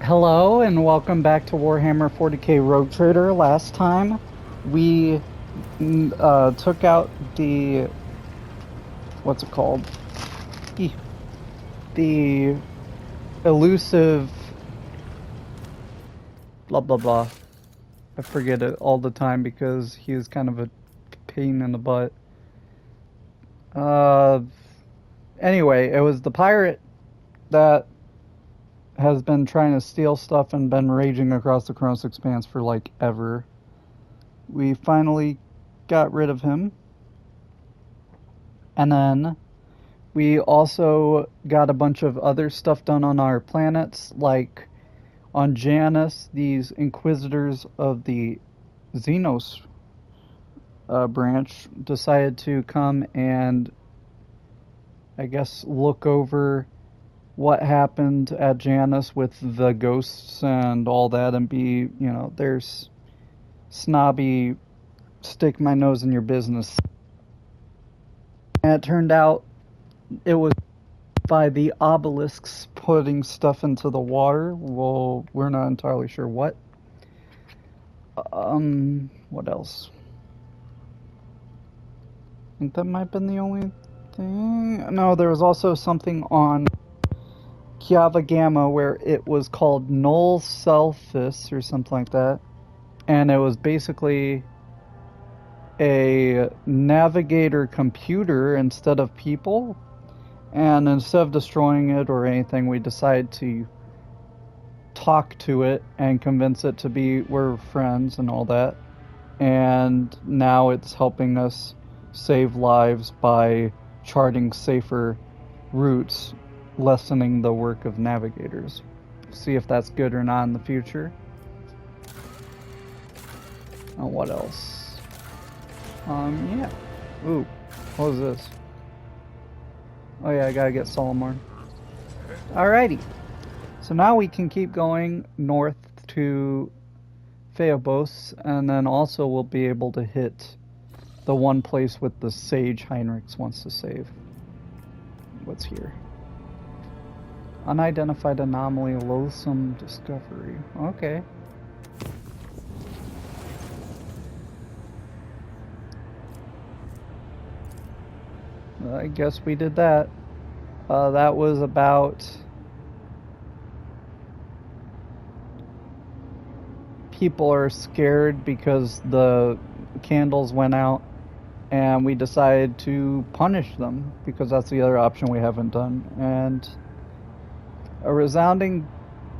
Hello and welcome back to Warhammer 40k Rogue Trader. Last time we took out the what's it called? Eh, The elusive blah blah blah. I forget it all the time because he's kind of a pain in the butt. Uh, anyway, it was the pirate that has been trying to steal stuff and been raging across the Kronos Expanse for like ever. We finally got rid of him. And then we also got a bunch of other stuff done on our planets, like on Janus, these Inquisitors of the Xenos branch decided to come and, I guess, look over what happened at Janus with the ghosts and all that and be, there's snobby, stick my nose in your business. And it turned out it was by the obelisks putting stuff into the water. Well, we're not entirely sure what. What else? I think that might have been the only thing. No, there was also something on Kiava Gamma where it was called Null Selphis or something like that. And it was basically a navigator computer instead of people. And instead of destroying it or anything, we decided to talk to it and convince it to be we're friends and all that. And now it's helping us save lives by charting safer routes, lessening the work of navigators. See if that's good or not in the future. Oh, what else? Yeah. Ooh, what was this? Oh yeah, I gotta get Solomon. Alrighty. So now we can keep going north to Phaebos, and then also we'll be able to hit the one place with the sage Heinrichs wants to save. What's here? Unidentified anomaly, loathsome discovery. Okay. I guess we did that. That was about people are scared because the candles went out, and we decided to punish them because that's the other option we haven't done. And a resounding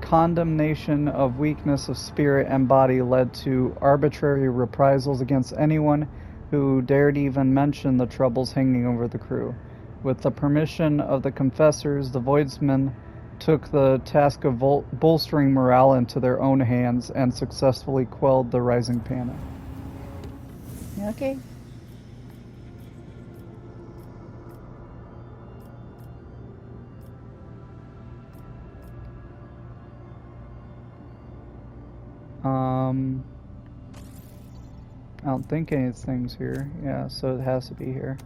condemnation of weakness of spirit and body led to arbitrary reprisals against anyone who dared even mention the troubles hanging over the crew. With the permission of the confessors, the Voidsmen took the task of bolstering morale into their own hands and successfully quelled the rising panic. Okay. I don't think anything's here. Yeah, so it has to be here.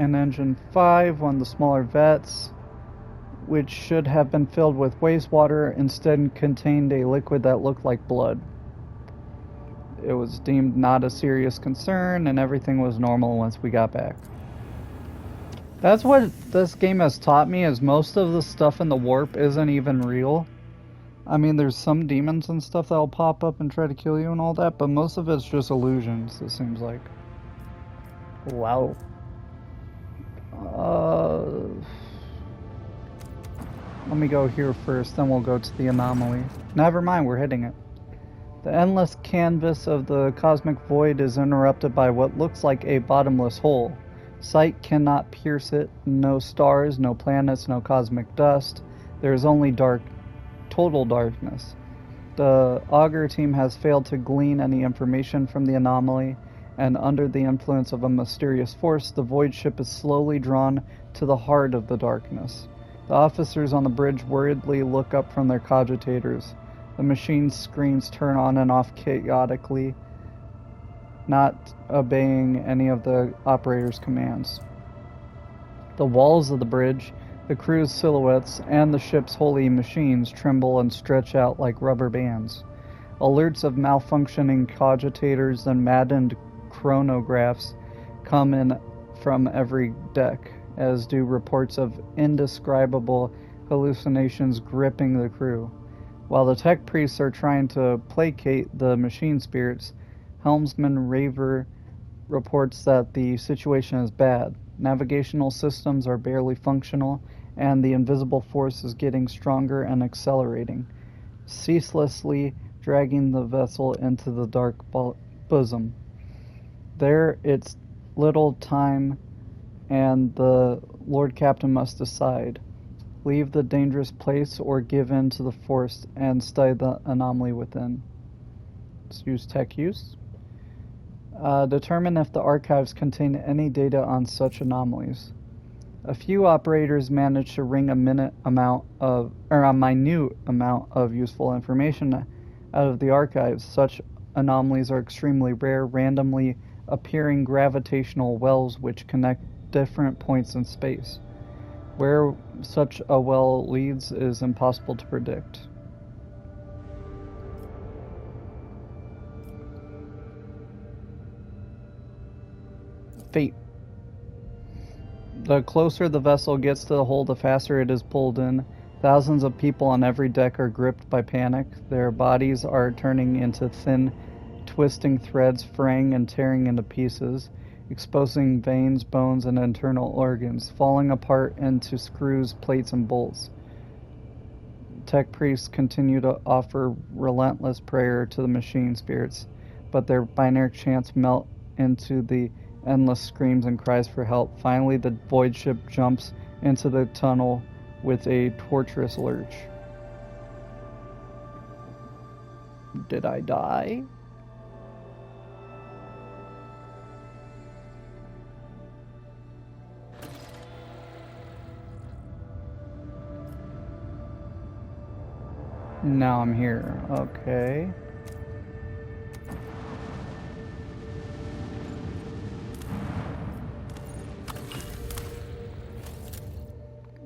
And engine 5, one of the smaller vets, which should have been filled with wastewater, instead contained a liquid that looked like blood. It was deemed not a serious concern, and everything was normal once we got back. That's what this game has taught me, is most of the stuff in the warp isn't even real. I mean, there's some demons and stuff that'll pop up and try to kill you and all that, but most of it's just illusions, it seems like. Wow. Let me go here first, then we'll go to the anomaly. Never mind, we're hitting it. The endless canvas of the cosmic void is interrupted by what looks like a bottomless hole. Sight cannot pierce it. No stars, no planets, no cosmic dust. There is only total darkness. The Augur team has failed to glean any information from the anomaly, and under the influence of a mysterious force, the void ship is slowly drawn to the heart of the darkness. The officers on the bridge worriedly look up from their cogitators. The machine's screens turn on and off chaotically, not obeying any of the operator's commands. The walls of the bridge The crew's silhouettes and the ship's holy machines tremble and stretch out like rubber bands. Alerts of malfunctioning cogitators and maddened chronographs come in from every deck, as do reports of indescribable hallucinations gripping the crew. While the tech priests are trying to placate the machine spirits, helmsman Raver reports that the situation is bad. Navigational systems are barely functional, and the invisible force is getting stronger and accelerating, ceaselessly dragging the vessel into the dark bosom. There, it's little time, and the Lord Captain must decide. Leave the dangerous place or give in to the force and study the anomaly within. Let's use tech use. Determine if the archives contain any data on such anomalies. A few operators managed to wring a minute amount of useful information out of the archives. Such anomalies are extremely rare, randomly appearing gravitational wells which connect different points in space. Where such a well leads is impossible to predict. Fate. The closer the vessel gets to the hole, the faster it is pulled in. Thousands of people on every deck are gripped by panic. Their bodies are turning into thin, twisting threads, fraying and tearing into pieces, exposing veins, bones, and internal organs, falling apart into screws, plates, and bolts. Tech priests continue to offer relentless prayer to the machine spirits, but their binary chants melt into the endless screams and cries for help. Finally, the void ship jumps into the tunnel with a torturous lurch. Did I die? Now I'm here. Okay.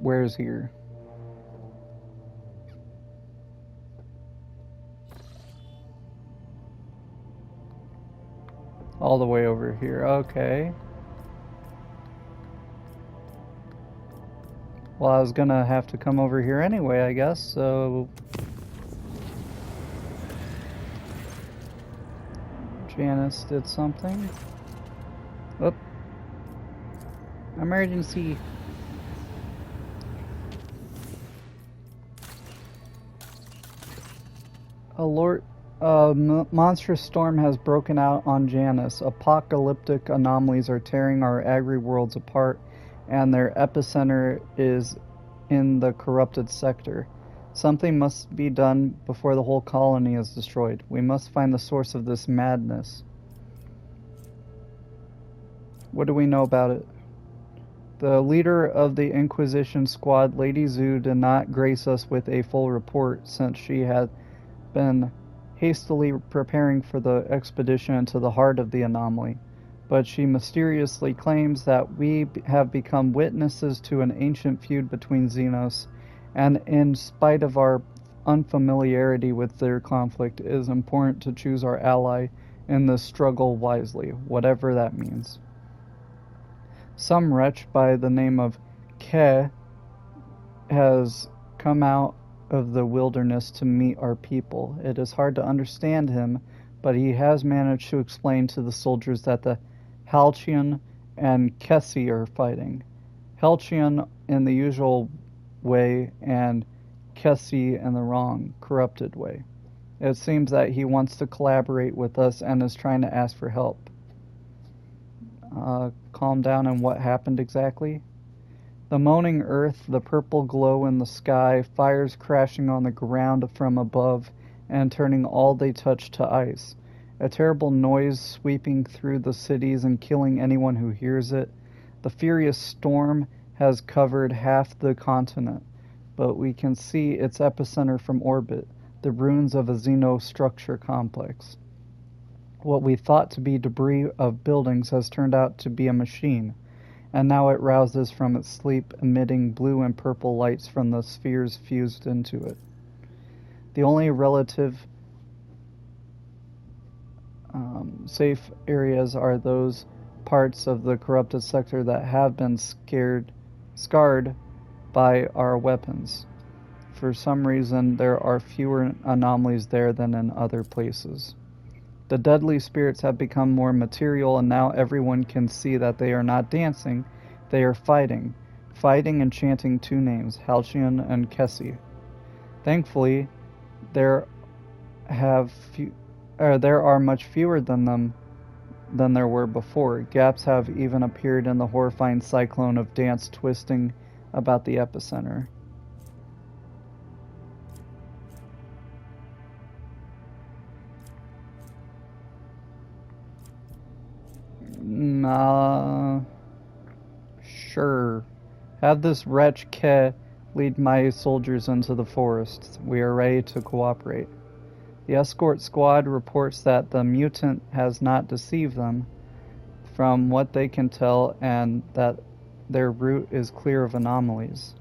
Where's here? All the way over here. Okay. Well, I was gonna have to come over here anyway, I guess, so... Janice did something. Oop. Emergency. A monstrous storm has broken out on Janus. Apocalyptic anomalies are tearing our agri-worlds apart, and their epicenter is in the corrupted sector. Something must be done before the whole colony is destroyed. We must find the source of this madness. What do we know about it? The leader of the Inquisition squad, Lady Zhu, did not grace us with a full report since she had been hastily preparing for the expedition into the heart of the anomaly. But she mysteriously claims that we have become witnesses to an ancient feud between Xenos, and in spite of our unfamiliarity with their conflict, it is important to choose our ally in this struggle wisely, whatever that means. Some wretch by the name of Ke has come out of the wilderness to meet our people. It is hard to understand him, but he has managed to explain to the soldiers that the Halcyon and Kessi are fighting. Halcyon in the usual way and Kessi in the wrong, corrupted way. It seems that he wants to collaborate with us and is trying to ask for help. Calm down, and what happened exactly? The moaning earth, the purple glow in the sky, fires crashing on the ground from above and turning all they touch to ice. A terrible noise sweeping through the cities and killing anyone who hears it. The furious storm has covered half the continent, but we can see its epicenter from orbit, the ruins of a xenostructure complex. What we thought to be debris of buildings has turned out to be a machine. and now it rouses from its sleep, emitting blue and purple lights from the spheres fused into it. The only relative safe areas are those parts of the corrupted sector that have been scarred by our weapons. For some reason, there are fewer anomalies there than in other places. The deadly spirits have become more material, and now everyone can see that they are not dancing, they are fighting and chanting two names, Halcyon and Kessie. Thankfully, there are much fewer than them than there were before. Gaps have even appeared in the horrifying cyclone of dance twisting about the epicenter. Sure. Have this wretch Ke lead my soldiers into the forest. We are ready to cooperate. The escort squad reports that the mutant has not deceived them, from what they can tell, and that their route is clear of anomalies.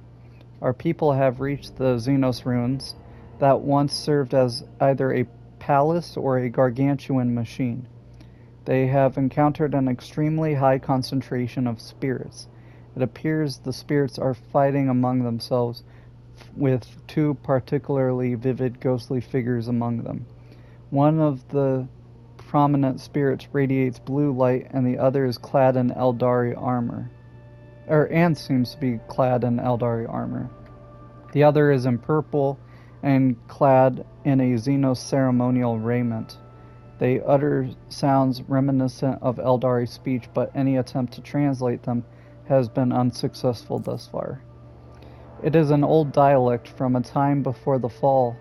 Our people have reached the Xenos ruins that once served as either a palace or a gargantuan machine. They have encountered an extremely high concentration of spirits. It appears the spirits are fighting among themselves, with two particularly vivid ghostly figures among them. One of the prominent spirits radiates blue light, and the other is clad in Eldari armor. And seems to be clad in Eldari armor. The other is in purple and clad in a Xenos ceremonial raiment. They utter sounds reminiscent of Eldari speech, but any attempt to translate them has been unsuccessful thus far. It is an old dialect from a time before the fall.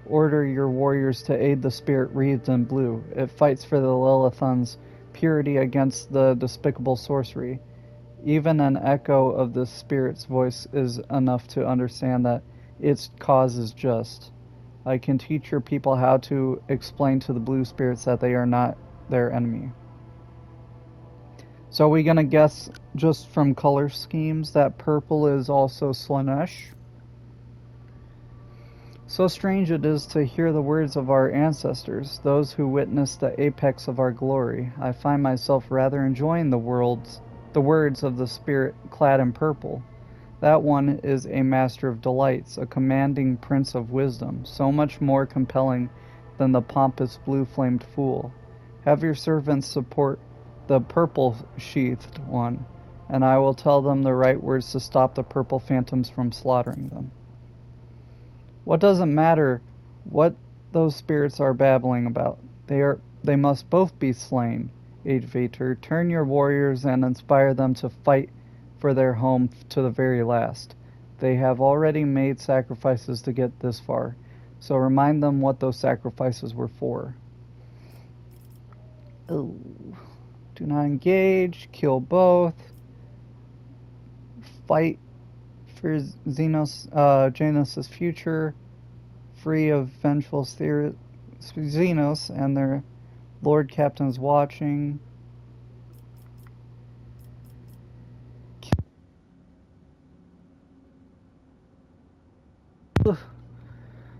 Order your warriors to aid the spirit wreathed in blue. It fights for the Lilithun's purity against the despicable sorcery. Even an echo of the spirit's voice is enough to understand that its cause is just. I can teach your people how to explain to the blue spirits that they are not their enemy. So are we gonna guess just from color schemes that purple is also Slaanesh? So strange it is to hear the words of our ancestors, those who witnessed the apex of our glory. I find myself rather enjoying the words of the spirit clad in purple. That one is a master of delights, a commanding prince of wisdom, so much more compelling than the pompous blue-flamed fool. Have your servants support the purple-sheathed one, and I will tell them the right words to stop the purple phantoms from slaughtering them. What does it matter what those spirits are babbling about? They must both be slain, Aidvator. Turn your warriors and inspire them to fight for their home to the very last. They have already made sacrifices to get this far, so remind them what those sacrifices were for. Oh. Do not engage, kill both, fight for Janus' future, free of vengeful Xenos and their Lord Captains watching.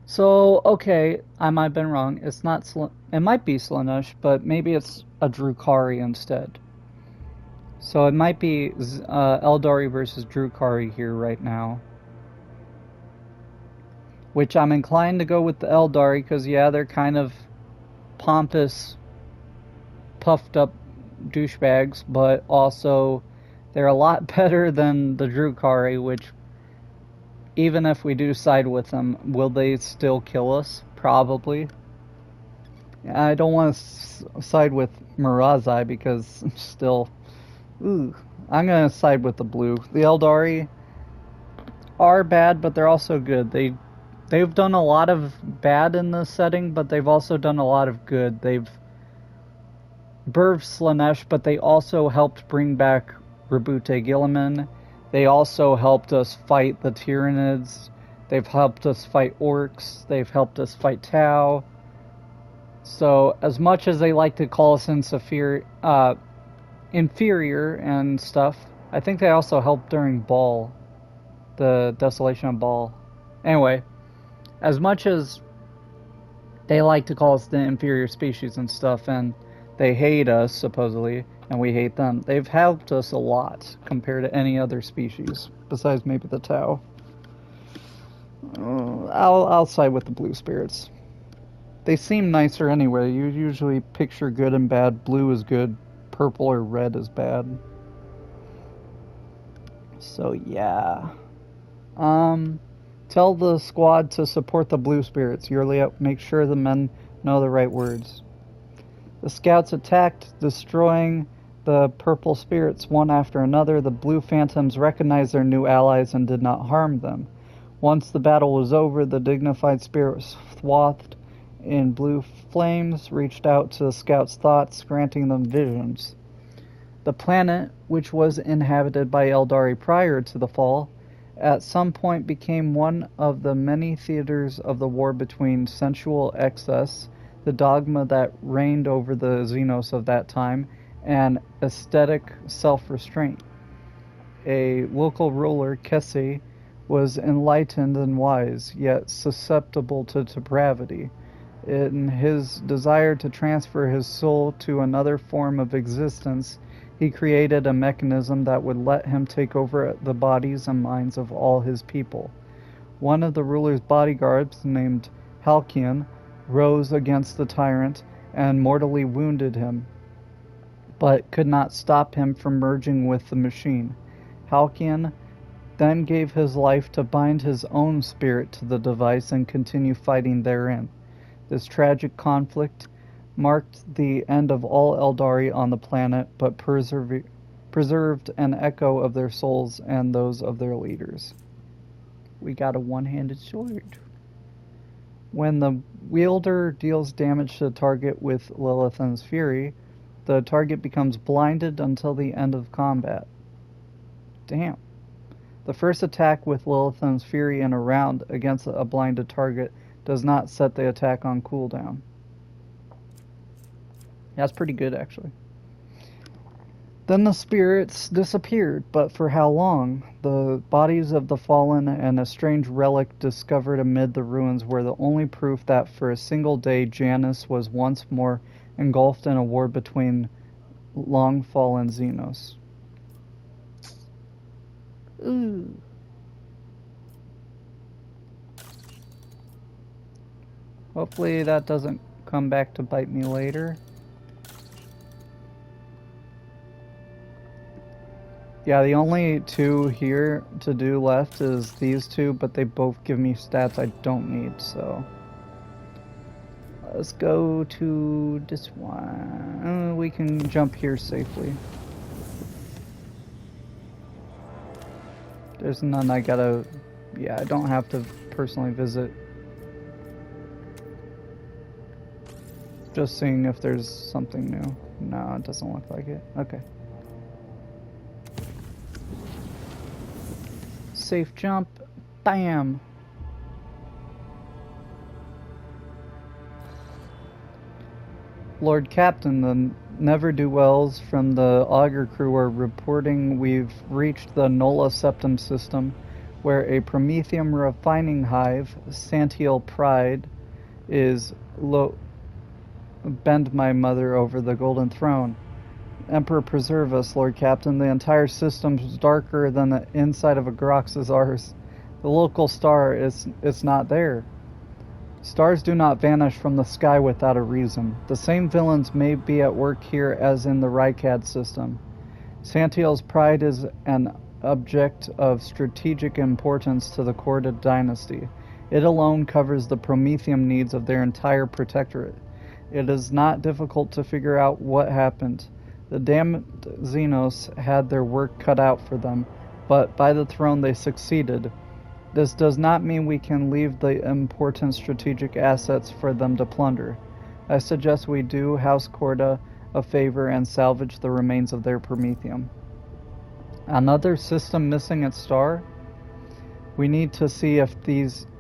So, okay, I might have been wrong. It's not it might be Slaanesh, but maybe it's a Drukhari instead. So it might be Eldari versus Drukhari here right now. Which I'm inclined to go with the Eldari, because yeah, they're kind of pompous, puffed up douchebags, but also they're a lot better than the Drukhari, which even if we do side with them, will they still kill us? Probably. I don't want to side with Mirazai because still, I'm going to side with the blue. The Eldari are bad, but they're also good. They've done a lot of bad in this setting, but they've also done a lot of good. They've birthed Slaanesh, but they also helped bring back Rabute Gilliman. They also helped us fight the Tyranids. They've helped us fight orcs. They've helped us fight Tau. So, as much as they like to call us inferior and stuff, I think they also helped during Baal, the desolation of Baal. Anyway, as much as they like to call us the inferior species and stuff, and they hate us, supposedly, and we hate them, they've helped us a lot compared to any other species, besides maybe the Tau. I'll side with the blue spirits. They seem nicer anyway. You usually picture good and bad. Blue is good, purple or red is bad. So yeah. Tell the squad to support the blue spirits. Yurliet, make sure the men know the right words. The scouts attacked, destroying the purple spirits one after another. The blue phantoms recognized their new allies and did not harm them. Once the battle was over, the dignified spirits, swathed in blue flames, reached out to the scouts' thoughts, granting them visions. The planet, which was inhabited by Eldari prior to the fall, at some point became one of the many theaters of the war between sensual excess, the dogma that reigned over the Xenos of that time, and aesthetic self-restraint. A local ruler, Kessi, was enlightened and wise, yet susceptible to depravity. In his desire to transfer his soul to another form of existence, he created a mechanism that would let him take over the bodies and minds of all his people. One of the ruler's bodyguards, named Halkion, rose against the tyrant and mortally wounded him, but could not stop him from merging with the machine. Halkion then gave his life to bind his own spirit to the device and continue fighting therein. This tragic conflict marked the end of all Eldari on the planet, but preserved an echo of their souls and those of their leaders. We got a one-handed sword. When the wielder deals damage to the target with Lilithan's Fury, the target becomes blinded until the end of combat. Damn. The first attack with Lilithan's Fury in a round against a blinded target does not set the attack on cooldown. That's pretty good, actually. Then the spirits disappeared, but for how long? The bodies of the fallen and a strange relic discovered amid the ruins were the only proof that for a single day Janus was once more engulfed in a war between long-fallen Xenos. Ooh. Hopefully that doesn't come back to bite me later. Yeah, the only two here to do left is these two, but they both give me stats I don't need, so... Let's go to this one. We can jump here safely. There's none I gotta... Yeah, I don't have to personally visit. Just seeing if there's something new. No, it doesn't look like it. Okay. Safe jump. Bam! Lord Captain, the never-do-wells from the Augur crew are reporting we've reached the Nola Septum system, where a Promethium refining hive, Santiel Pride, is bend my mother over the golden throne. Emperor preserve us, Lord Captain. The entire system's darker than the inside of a Grox ours. The local star is not there. Stars do not vanish from the sky without a reason. The same villains may be at work here as in the Rykad system. Santiel's Pride is an object of strategic importance to the Korda dynasty. It alone covers the Promethium needs of their entire protectorate. It is not difficult to figure out what happened. The damned Xenos had their work cut out for them, but by the throne they succeeded. This does not mean we can leave the important strategic assets for them to plunder. I suggest we do House Korda a favor and salvage the remains of their Promethium. Another system missing its star? We need to see if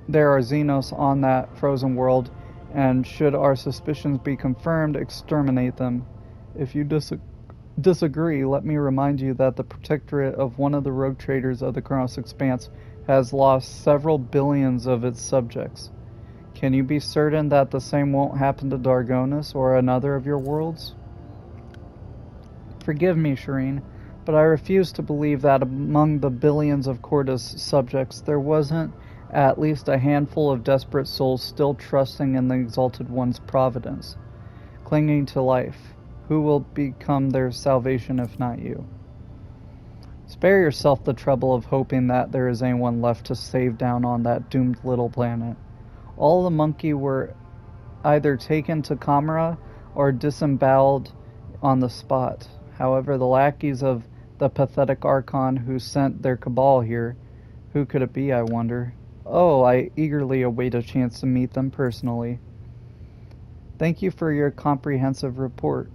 there are Xenos on that frozen world, and should our suspicions be confirmed, exterminate them. If you disagree, let me remind you that the protectorate of one of the rogue traders of the Kronos Expanse has lost several billions of its subjects. Can you be certain that the same won't happen to Dargonis or another of your worlds? Forgive me, Shireen, but I refuse to believe that among the billions of Corda's subjects there wasn't at least a handful of desperate souls still trusting in the Exalted One's providence, clinging to life. Who will become their salvation if not you? Spare yourself the trouble of hoping that there is anyone left to save down on that doomed little planet. All the monkey were either taken to Kamara or disemboweled on the spot. However, the lackeys of the pathetic Archon who sent their cabal here, who could it be, I wonder? Oh, I eagerly await a chance to meet them personally. Thank you for your comprehensive report.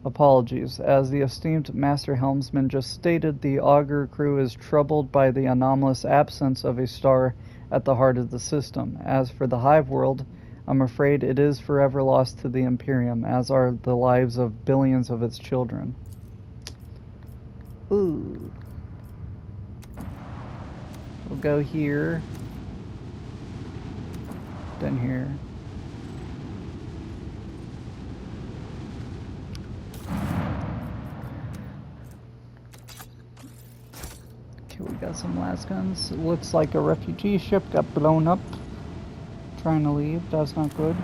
Apologies. As the esteemed Master Helmsman just stated, the Augur crew is troubled by the anomalous absence of a star at the heart of the system. As for the Hive world, I'm afraid it is forever lost to the Imperium, as are the lives of billions of its children. Ooh. We'll go here. Then here. Okay, we got some last guns. It looks like a refugee ship got blown up. Trying to leave. That's not good.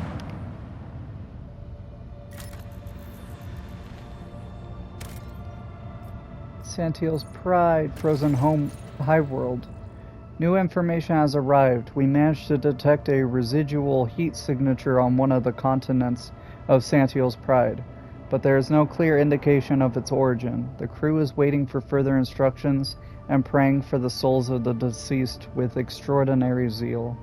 Santiel's Pride, frozen home Hive world. New information has arrived. We managed to detect a residual heat signature on one of the continents of Santiel's Pride, but there is no clear indication of its origin. The crew is waiting for further instructions and praying for the souls of the deceased with extraordinary zeal.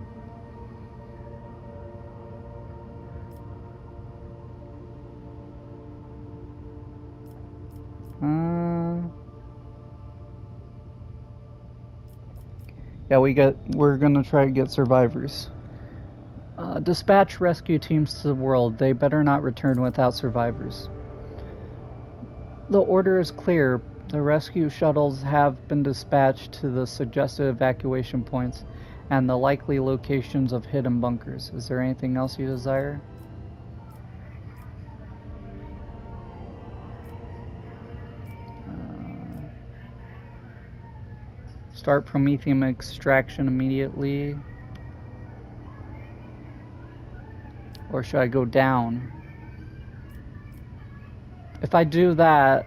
Yeah, we're gonna try to get survivors. Dispatch rescue teams to the world. They better not return without survivors. The order is clear. The rescue shuttles have been dispatched to the suggested evacuation points and the likely locations of hidden bunkers. Is there anything else you desire? Start Promethium extraction immediately. Or should I go down? If I do that,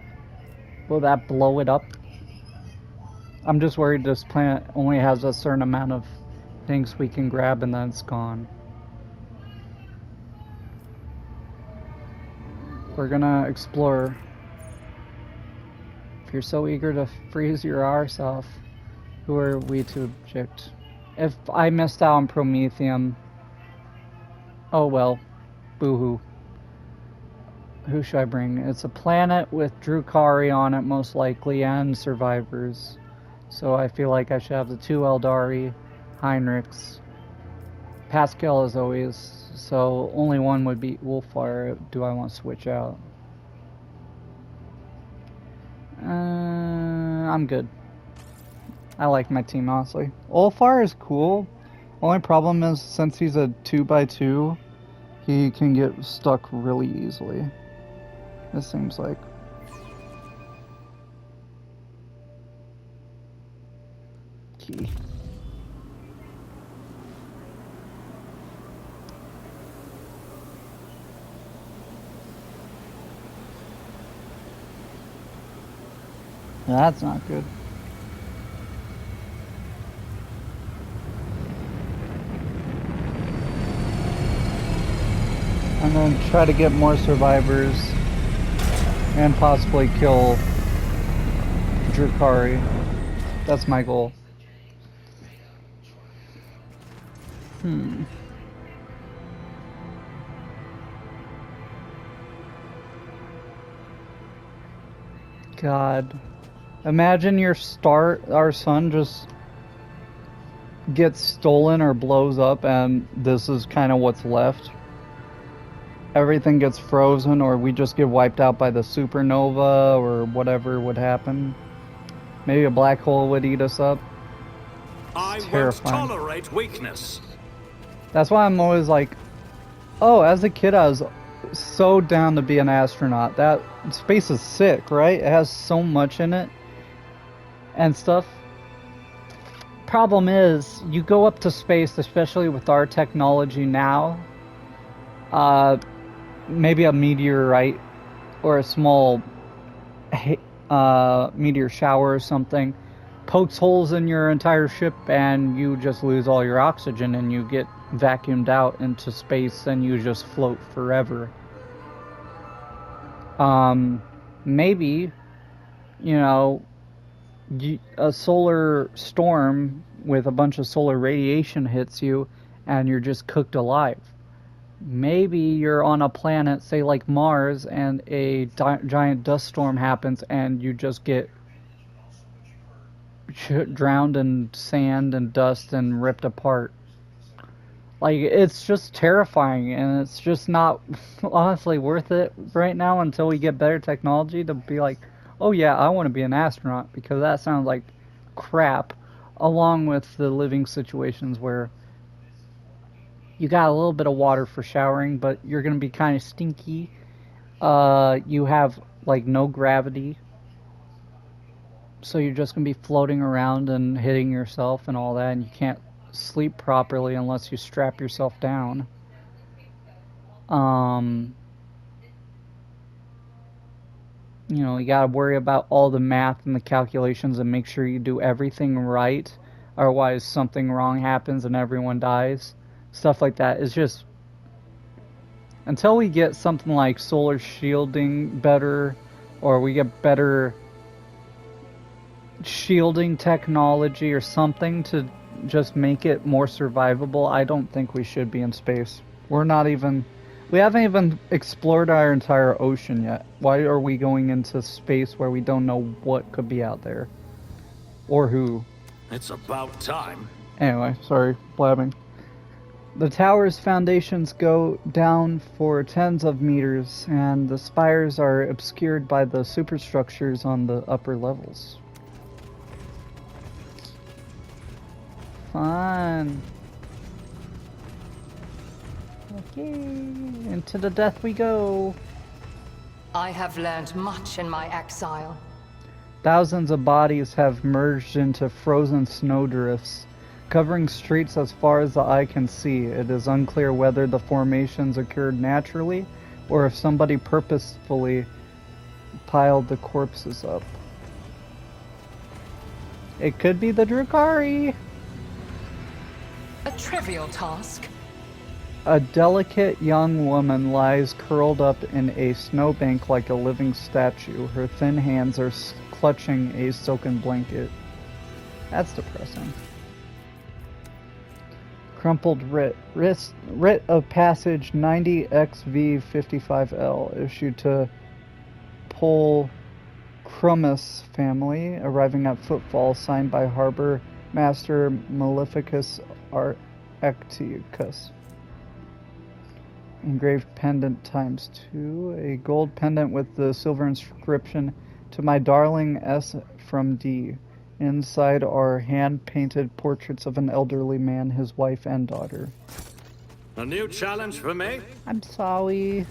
will that blow it up? I'm just worried this planet only has a certain amount of things we can grab and then it's gone. We're gonna explore. If you're so eager to freeze your arse off, who are we to object? If I missed out on Promethium, oh well, boo-hoo. Who should I bring? It's a planet with Drukhari on it, most likely, and survivors. So I feel like I should have the two Eldari, Heinrichs, Pascal as always. So only one would be Wolfire. Do I want to switch out? I'm good. I like my team, honestly. Wolfire is cool. Only problem is, since he's a 2x2, he can get stuck really easily. It seems like. Key. That's not good. I'm going to try to get more survivors and possibly kill Drukhari. That's my goal. God. Imagine our sun just gets stolen or blows up and this is kind of what's left. everything gets frozen, or we just get wiped out by the supernova, or whatever would happen. Maybe a black hole would eat us up. I won't Terrifying. tolerate weakness. That's why I'm always like, oh, as a kid I was so down to be an astronaut. That space is sick, right? It has so much in it and stuff. Problem is, you go up to space, especially with our technology now, maybe a meteorite or a small meteor shower or something pokes holes in your entire ship, and you just lose all your oxygen and you get vacuumed out into space and you just float forever. Maybe, you know, a solar storm with a bunch of solar radiation hits you and you're just cooked alive. Maybe you're on a planet, say like Mars, and a giant dust storm happens and you just get drowned in sand and dust and ripped apart. Like, it's just terrifying, and it's just not honestly worth it right now until we get better technology to be like, oh yeah, I want to be an astronaut, because that sounds like crap, along with the living situations where you got a little bit of water for showering, but you're going to be kind of stinky. You have, like, no gravity, so you're just going to be floating around and hitting yourself and all that, and you can't sleep properly unless you strap yourself down. You know, you gotta worry about all the math and the calculations and make sure you do everything right, otherwise something wrong happens and everyone dies. Stuff like that. It's just, until we get something like solar shielding better, or we get better shielding technology or something to just make it more survivable, I don't think we should be in space. We haven't even explored our entire ocean yet. Why are we going into space where we don't know what could be out there? Or who? It's about time. Anyway, sorry, blabbing. The tower's foundations go down for tens of meters, and the spires are obscured by the superstructures on the upper levels. Fun. Okay, into the death we go. I have learned much in my exile. Thousands of bodies have merged into frozen snowdrifts, covering streets as far as the eye can see. It is unclear whether the formations occurred naturally or if somebody purposefully piled the corpses up. It could be the Drukhari. A trivial task. A delicate young woman lies curled up in a snowbank like a living statue. Her thin hands are clutching a silken blanket. That's depressing. Crumpled writ. Writ of passage 90XV55L issued to Pol Crumus family, arriving at Footfall, signed by Harbor Master Maleficus Arcticus. Engraved pendant ×2. A gold pendant with the silver inscription, "To my darling S from D." Inside are hand-painted portraits of an elderly man, his wife, and daughter. A new challenge for me? I'm sorry.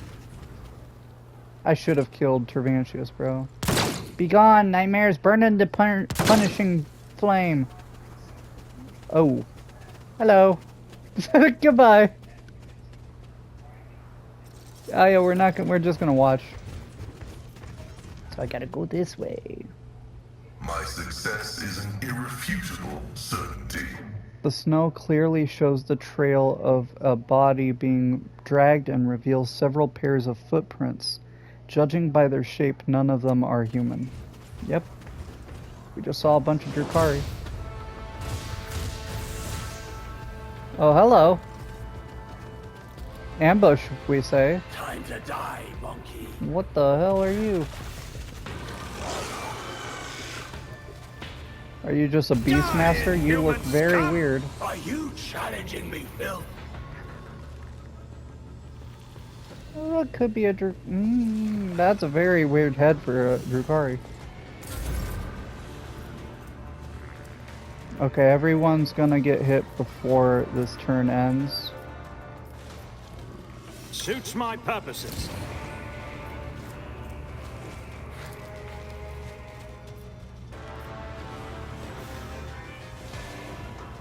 I should have killed Tervantius, bro. Begone, nightmares, burn in the punishing flame. Oh. Hello. Goodbye. Oh yeah, we're just gonna watch. So I gotta go this way. My success is an irrefutable certainty. The snow clearly shows the trail of a body being dragged and reveals several pairs of footprints. Judging by their shape, none of them are human. Yep. We just saw a bunch of Drukhari. Oh, hello. Ambush, we say. Time to die, monkey. What the hell are you? Are you just a Beastmaster? You look very weird. Are you challenging me, Phil? Oh, it could be a that's a very weird head for a Drukari. Okay, everyone's gonna get hit before this turn ends. Suits my purposes.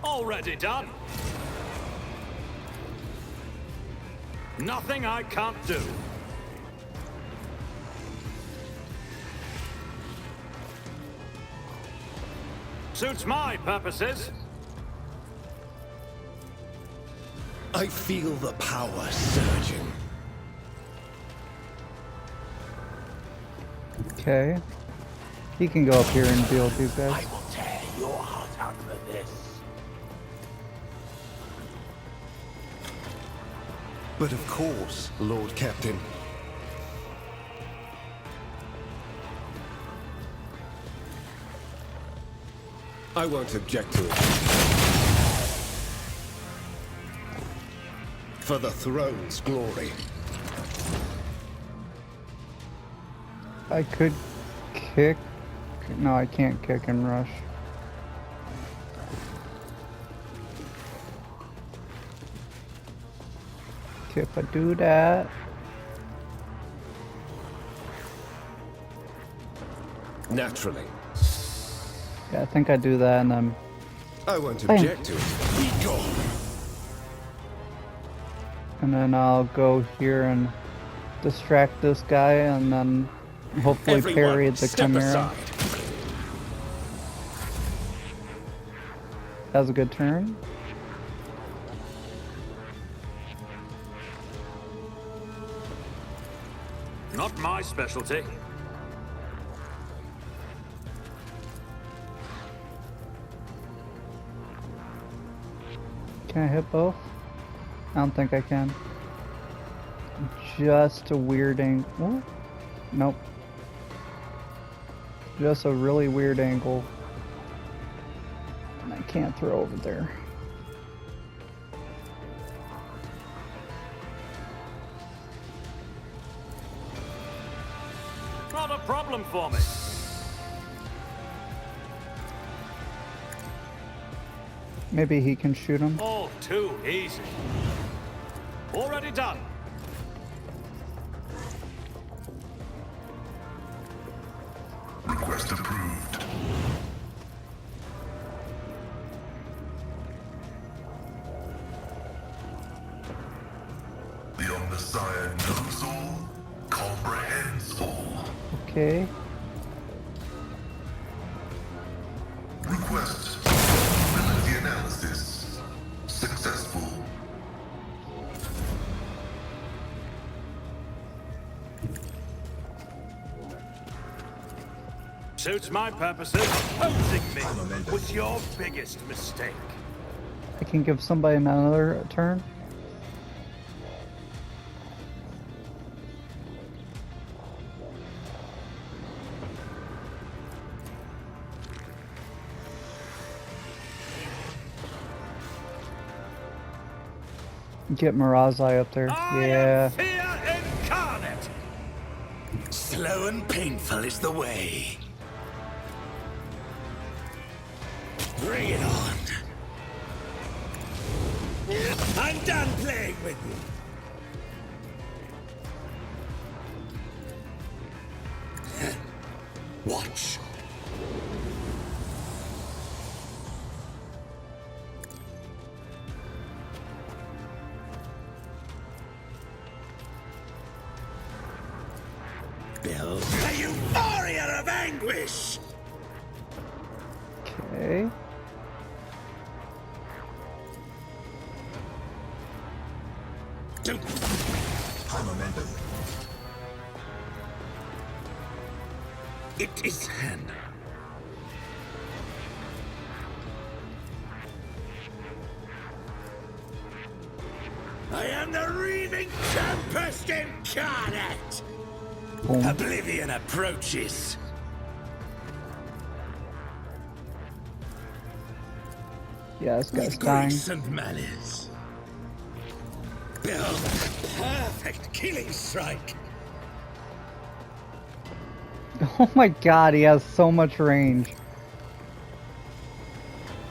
Already done. Nothing I can't do. Suits my purposes. I feel the power surging. Okay. He can go up here and deal with these guys. will tear your heart out for this. But of course, Lord Captain. I won't object to it. For the throne's glory. I could kick. No, I can't kick and rush. Okay, if I do that. Naturally. Yeah, I think I do that and then. I won't Bam. object to it. Be gone. And then I'll go here and distract this guy and then hopefully Everyone, parry the step Chimera. aside. That was a good turn. Not my specialty. Can I hit both? I don't think I can. Just a weird angle. Nope. Just a really weird angle. And I can't throw over there. Not a problem for me. Maybe he can shoot him. All too easy. Already done. Request approved. The Omnissiah knows all, comprehends all. Okay. Request ability analysis successful. Suits my purposes. Opposing me was your biggest mistake. I can give somebody another turn. Get Mirazai up there. Yeah. Fear incarnate. Slow and painful is the way. Bring it on. I'm done playing with you. Watch. Bill. A euphoria of anguish! Okay. High momentum. It is hand. I am the reaving tempest incarnate! Boom. Oblivion approaches. Yeah, this guy's With dying. grace and malice. Build the perfect killing strike. Oh my god, he has so much range.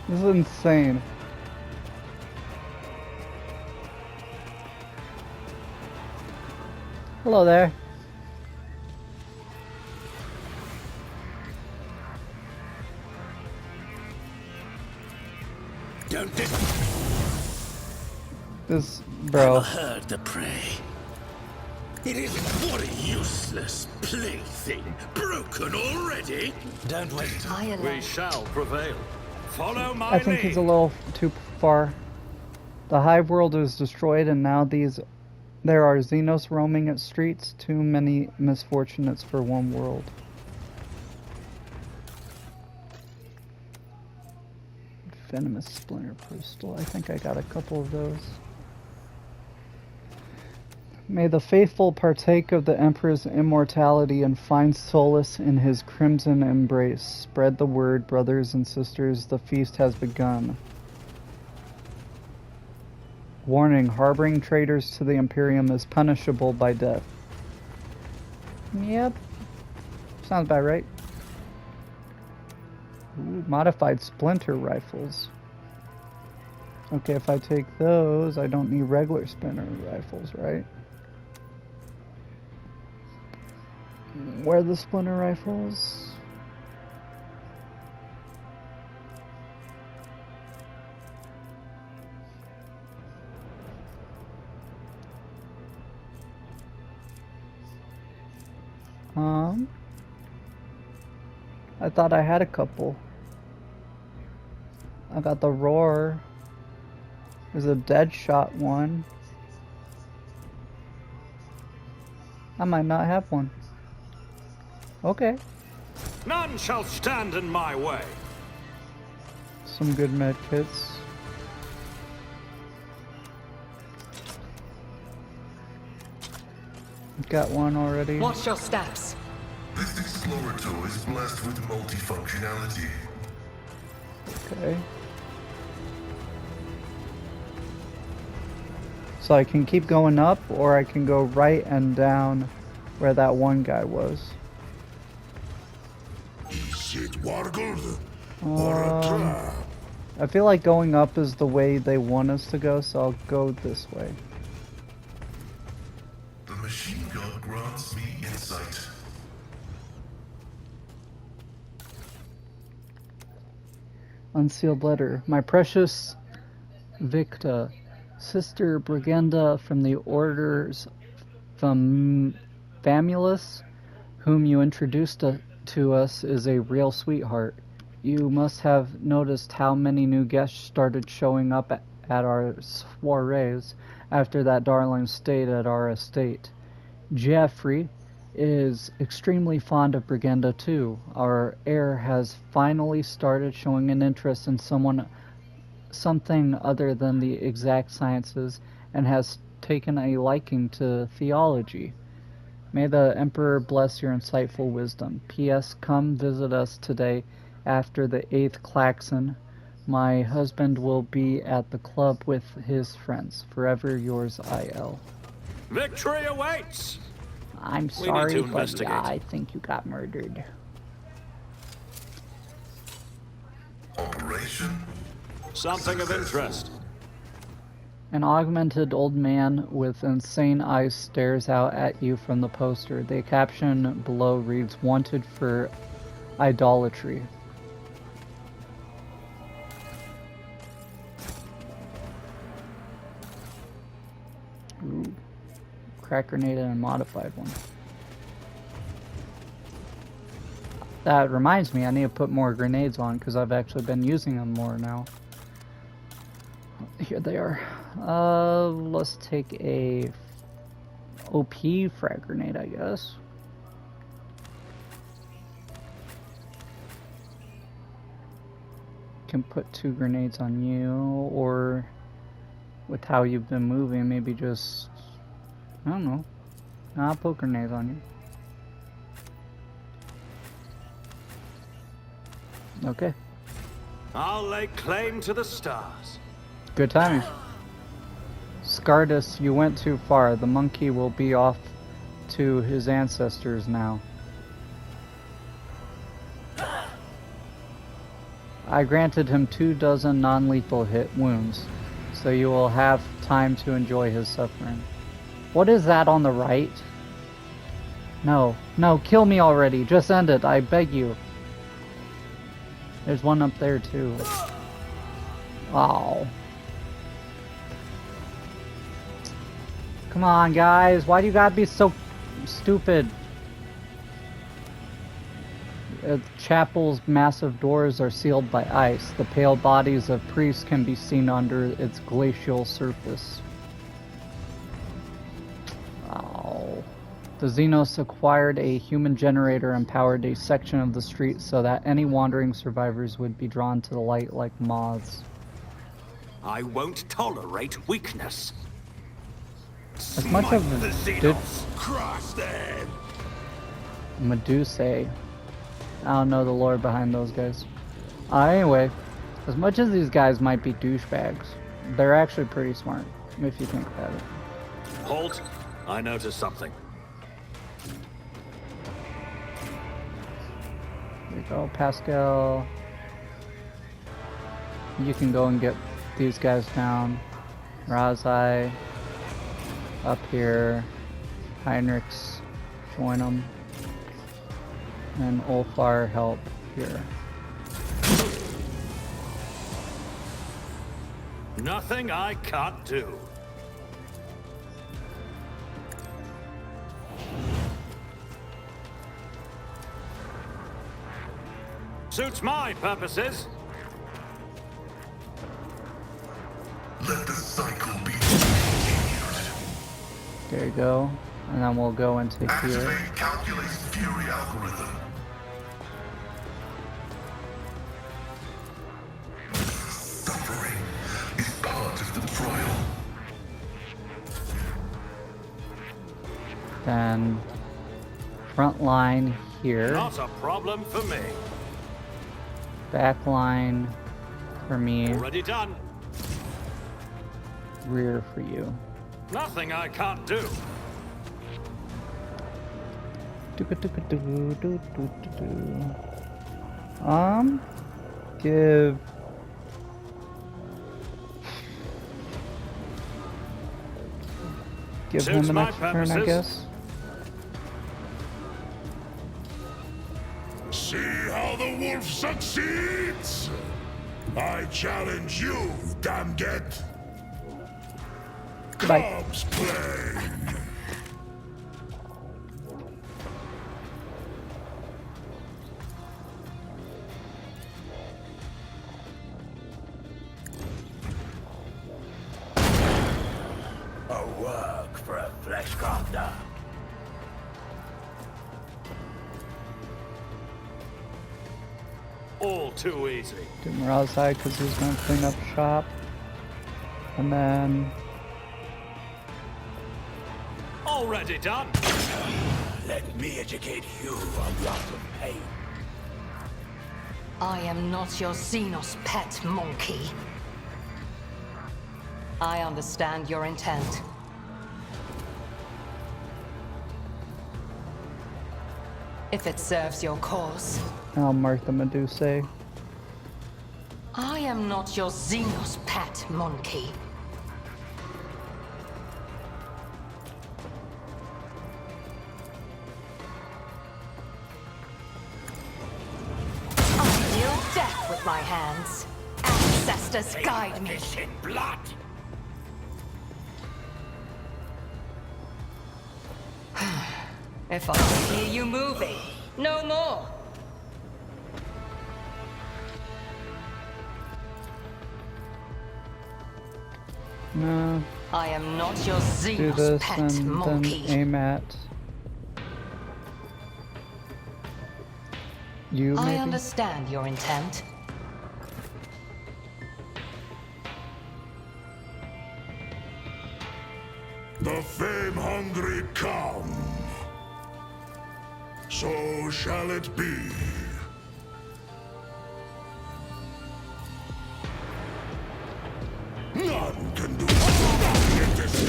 This is insane. Hello there. Don't This, bro. herd the prey. It is what a useless plaything. Broken already? Don't wait. I We allow. shall prevail. Follow my I think lead. he's a little too far. The hive world is destroyed, and now there are Xenos roaming its streets. Too many misfortunates for one world. Venomous splinter pistol. I think I got a couple of those. May the faithful partake of the Emperor's immortality and find solace in his crimson embrace. Spread the word, brothers and sisters, the feast has begun. Warning, harboring traitors to the Imperium is punishable by death. Yep. Sounds about right. Ooh, modified splinter rifles. Okay, if I take those, I don't need regular splinter rifles, right? Where are the splinter rifles? I thought I had a couple. I got the roar. There's a dead shot one. I might not have one. Okay. None shall stand in my way. Some good med kits. Got one already. Watch your steps. This explorator is blessed with multifunctionality. Okay. So I can keep going up, or I can go right and down where that one guy was. Is it wargled or a trap? I feel like going up is the way they want us to go, so I'll go this way. The machine gun grants me insight. Unsealed letter. My precious Victa, Sister Briganda from the orders from Famulus, whom you introduced to us, is a real sweetheart. You must have noticed how many new guests started showing up at our soirees after that darling stayed at our estate. Jeffrey is extremely fond of Briganda too. Our heir has finally started showing an interest in something other than the exact sciences, and has taken a liking to theology. May the Emperor bless your insightful wisdom. P.S. Come visit us today after the 8th klaxon. My husband will be at the club with his friends. Forever yours, I.L. Victory awaits. I'm We need sorry, to but investigate. yeah, I think you got murdered. Operation? Something of interest. An augmented old man with insane eyes stares out at you from the poster. The caption below reads, "Wanted for idolatry." Ooh. Crack grenade and a modified one. That reminds me, I need to put more grenades on because I've actually been using them more now. Here they are. Let's take a OP frag grenade, I guess. Can put 2 grenades on you, or with how you've been moving, maybe just, I don't know. I'll put grenades on you. Okay. I'll lay claim to the stars. Good timing. Scar Gardas, you went too far. The monkey will be off to his ancestors now. I granted him 24 non-lethal hit wounds, so you will have time to enjoy his suffering. What is that on the right? No, no, kill me already. Just end it, I beg you. There's one up there too. Oh. Come on, guys. Why do you gotta be so stupid? The chapel's massive doors are sealed by ice. The pale bodies of priests can be seen under its glacial surface. Oh. The Xenos acquired a human generator and powered a section of the street so that any wandering survivors would be drawn to the light like moths. I won't tolerate weakness. As much of Smite the did Xenos. Cross them! Medusae. I don't know the lore behind those guys. Anyway, as much as these guys might be douchebags, they're actually pretty smart, if you think about it. Halt. I noticed something. There you go, Pascal. You can go and get these guys down. Razai. Up here. Heinrichs. Join them. And Ulfar help here. Nothing I can't do. Suits my purposes. Let the cycle be continued. There you go. And then we'll go into here. Activate calculated fury algorithm. Suffering is part of the trial. Then front line here. Not a problem for me. Back line for me. Already done. Rear for you. Nothing I can't do. Give Suits him an my extra turn, I purposes. guess. See how the wolf succeeds? I challenge you, Damget. Goodbye. Cubs play. A work for a flesh crafter. All too easy. Do Mirazai because he's going to clean up shop. And then Already done. Let me educate you on the art of pain. I am not your Xenos pet, monkey. I understand your intent. If it serves your cause. I'll mark the Medusae. I am not your Xenos pet, monkey. I deal death with my hands. Ancestors guide me. This in blood. If I see you moving, no more. No, I am not your do Xenos this pet, and then monkey. aim at you, I maybe? understand your intent. The fame-hungry come. So shall it be. None can do nothing in this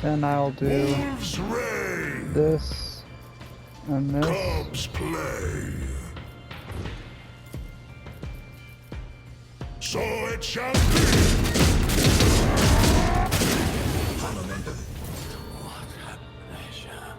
Then I'll do Wolves reign. this and this. Cubs play. So it shall be. What a pleasure.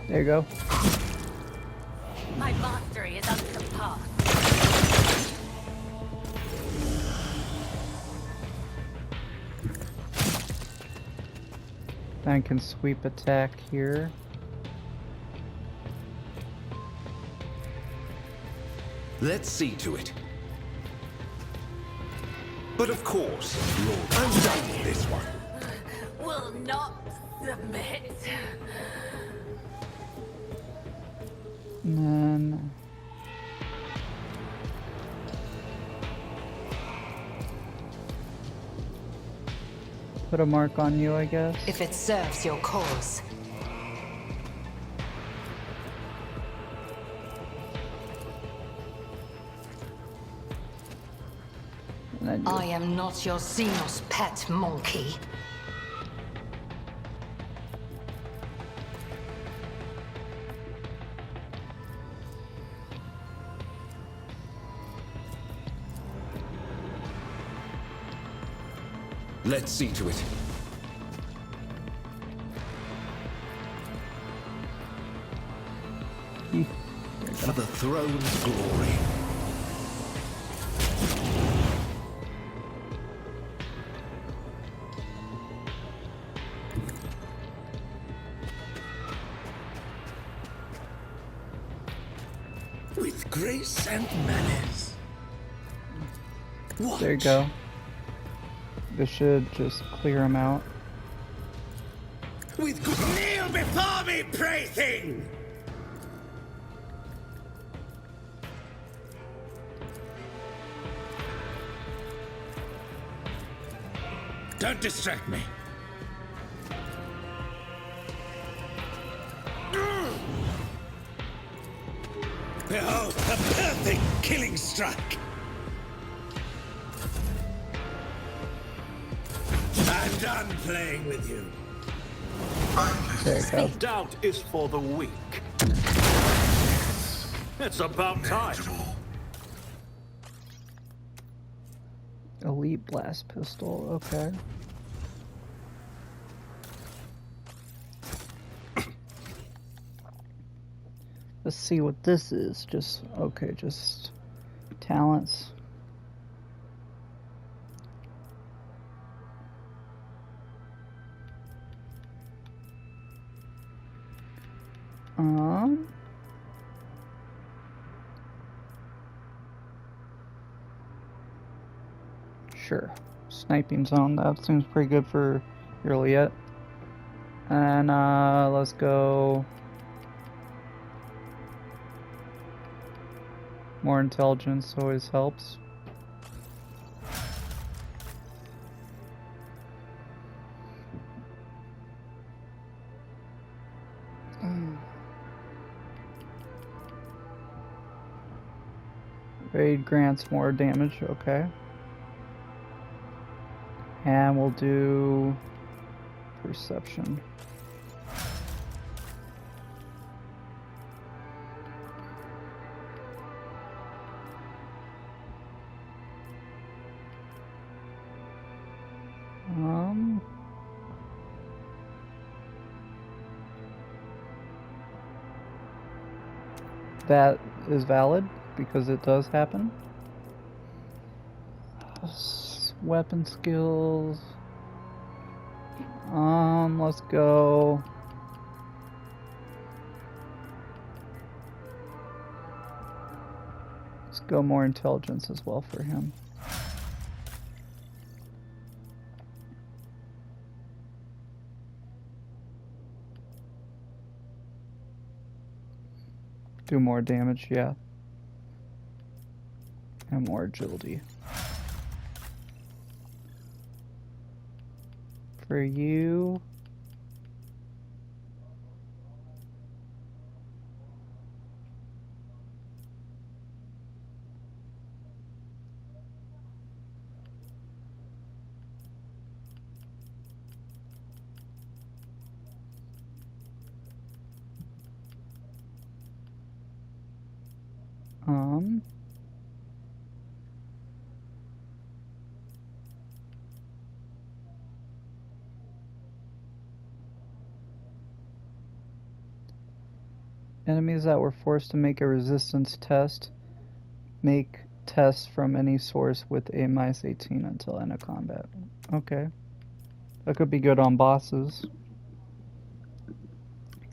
There you go. My mastery is unsurpassed. Then I can sweep attack here. Let's see to it. But of course, Lord, I'm done with this one. Will not submit. And then put a mark on you, I guess. If it serves your cause. And then I am not your Xenos pet monkey. Let's see to it. For the throne's glory. With grace and manners. What? there you go. This should just clear him out. With kneel before me, plaything! Don't distract me. Behold, a perfect killing strike! I'm done playing with you. There you go. Doubt is for the weak. It's about time. Manageable. Elite blast pistol, okay. Let's see what this is. Just, okay, just talents. Sure. Sniping zone, that seems pretty good for Juliet. And let's go more intelligence always helps. Raid grants more damage, okay. And we'll do perception. That is valid because it does happen. Weapon skills. Let's go. Let's go more intelligence as well for him. Do more damage, yeah. And more agility. For you... Enemies that were forced to make a resistance test make tests from any source with a -18 until end of combat. Okay. That could be good on bosses.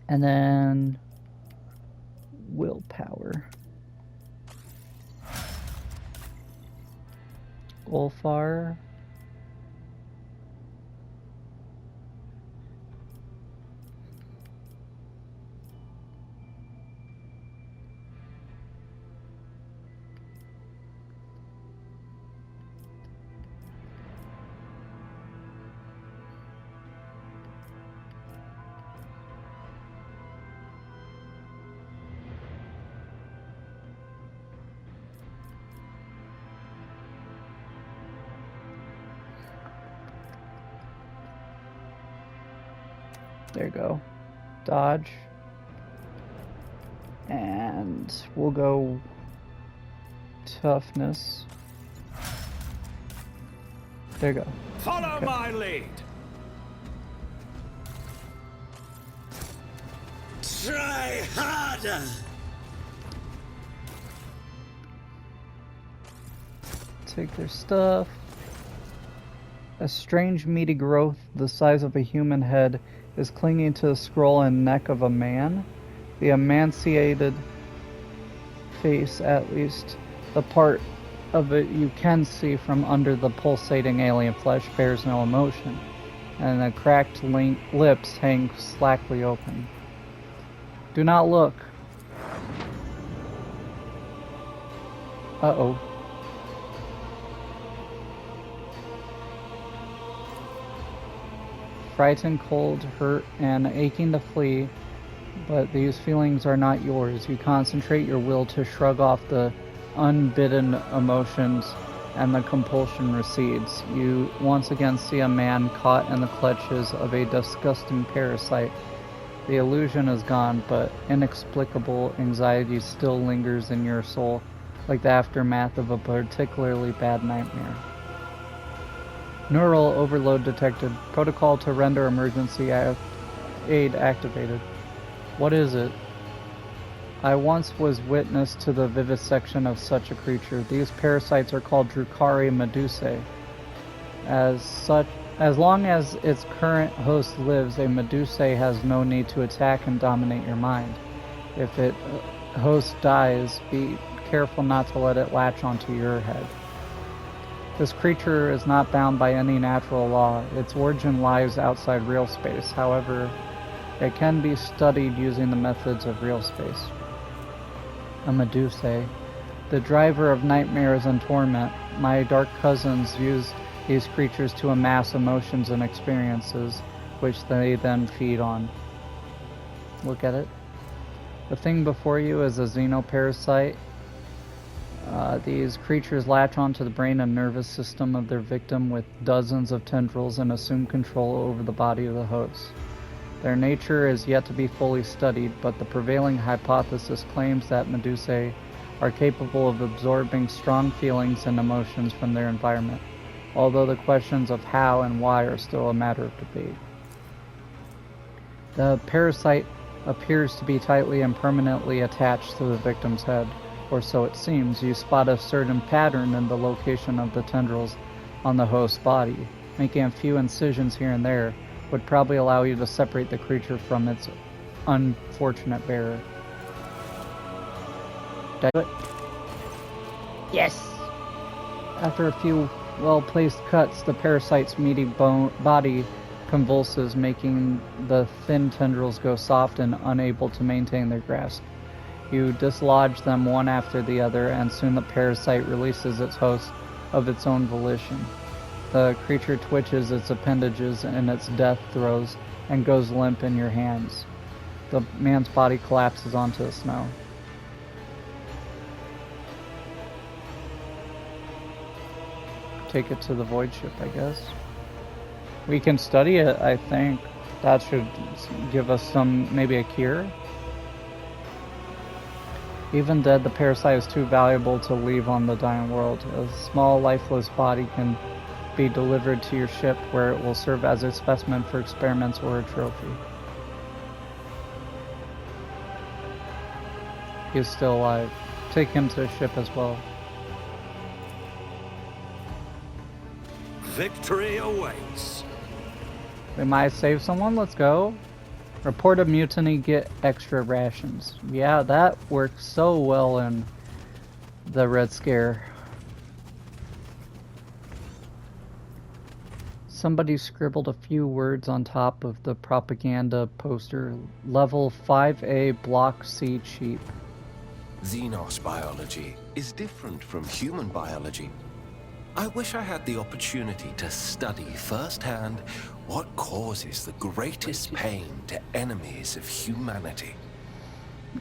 And then willpower. Ulfar. There you go. Dodge. And we'll go toughness. There you go. Follow Okay. my lead. Try harder! Take their stuff. A strange meaty growth the size of a human head is clinging to the scroll and neck of a man. The emaciated face, at least the part of it you can see from under the pulsating alien flesh, bears no emotion, and the cracked lips hang slackly open. Do not look. Uh-oh. Frightened, cold, hurt, and aching to flee, but these feelings are not yours. You concentrate your will to shrug off the unbidden emotions, and the compulsion recedes. You once again see a man caught in the clutches of a disgusting parasite. The illusion is gone, but inexplicable anxiety still lingers in your soul, like the aftermath of a particularly bad nightmare. Neural overload detected. Protocol to render emergency aid activated. What is it? I once was witness to the vivisection of such a creature. These parasites are called Drukhari Medusae. As long as its current host lives, a Medusae has no need to attack and dominate your mind. If its host dies, be careful not to let it latch onto your head. This creature is not bound by any natural law. Its origin lies outside real space. However, it can be studied using the methods of real space. A Medusae, the driver of nightmares and torment. My dark cousins used these creatures to amass emotions and experiences, which they then feed on. Look at it. The thing before you is a xenoparasite. These creatures latch onto the brain and nervous system of their victim with dozens of tendrils and assume control over the body of the host. Their nature is yet to be fully studied, but the prevailing hypothesis claims that Medusae are capable of absorbing strong feelings and emotions from their environment, although the questions of how and why are still a matter of debate. The parasite appears to be tightly and permanently attached to the victim's head, or so it seems. You spot a certain pattern in the location of the tendrils on the host's body. Making a few incisions here and there would probably allow you to separate the creature from its unfortunate bearer. Did I do it? Yes! After a few well-placed cuts, the parasite's meaty body convulses, making the thin tendrils go soft and unable to maintain their grasp. You dislodge them one after the other, and soon the parasite releases its host of its own volition. The creature twitches its appendages in its death throes and goes limp in your hands. The man's body collapses onto the snow. Take it to the void ship, I guess. We can study it, I think. That should give us maybe a cure. Even dead, the parasite is too valuable to leave on the dying world. A small, lifeless body can be delivered to your ship, where it will serve as a specimen for experiments or a trophy. He is still alive. Take him to the ship as well. Victory awaits. We might save someone. Let's go. Report a mutiny, get extra rations. Yeah, that works so well in the Red Scare. Somebody scribbled a few words on top of the propaganda poster. Level 5A Block C cheap. Xenos biology is different from human biology. I wish I had the opportunity to study firsthand what causes the greatest pain to enemies of humanity.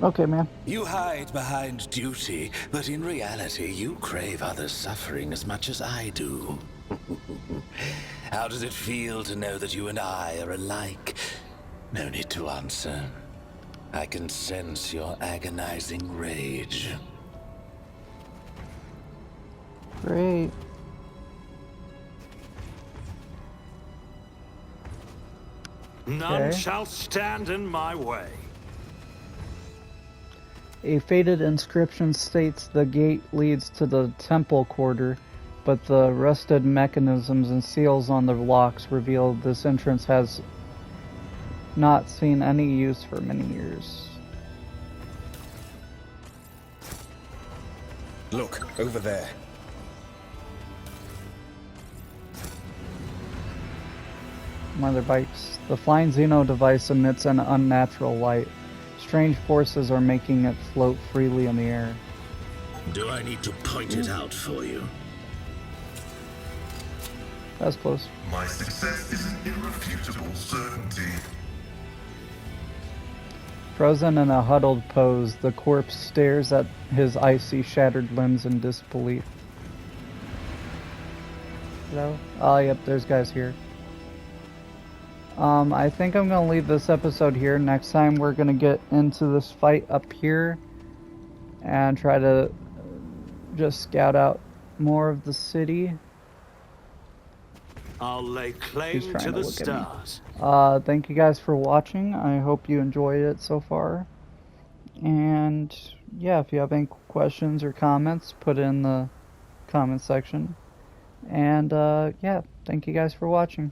Okay, man. You hide behind duty, but in reality, you crave others' suffering as much as I do. How does it feel to know that you and I are alike? No need to answer. I can sense your agonizing rage. Great. None Okay. shall stand in my way. A faded inscription states the gate leads to the temple quarter, but the rusted mechanisms and seals on the locks reveal this entrance has not seen any use for many years. Look, over there. Mother bikes. The flying Xeno device emits an unnatural light. Strange forces are making it float freely in the air. Do I need to point it out for you? That's close. My success is an irrefutable certainty. Frozen in a huddled pose, the corpse stares at his icy, shattered limbs in disbelief. Hello? Oh, yep, there's guys here. I think I'm going to leave this episode here. Next time we're going to get into this fight up here and try to just scout out more of the city. I'll lay claim He's to trying to the look at me. stars. Thank you guys for watching. I hope you enjoyed it so far. And yeah, if you have any questions or comments, put it in the comment section. And yeah, thank you guys for watching.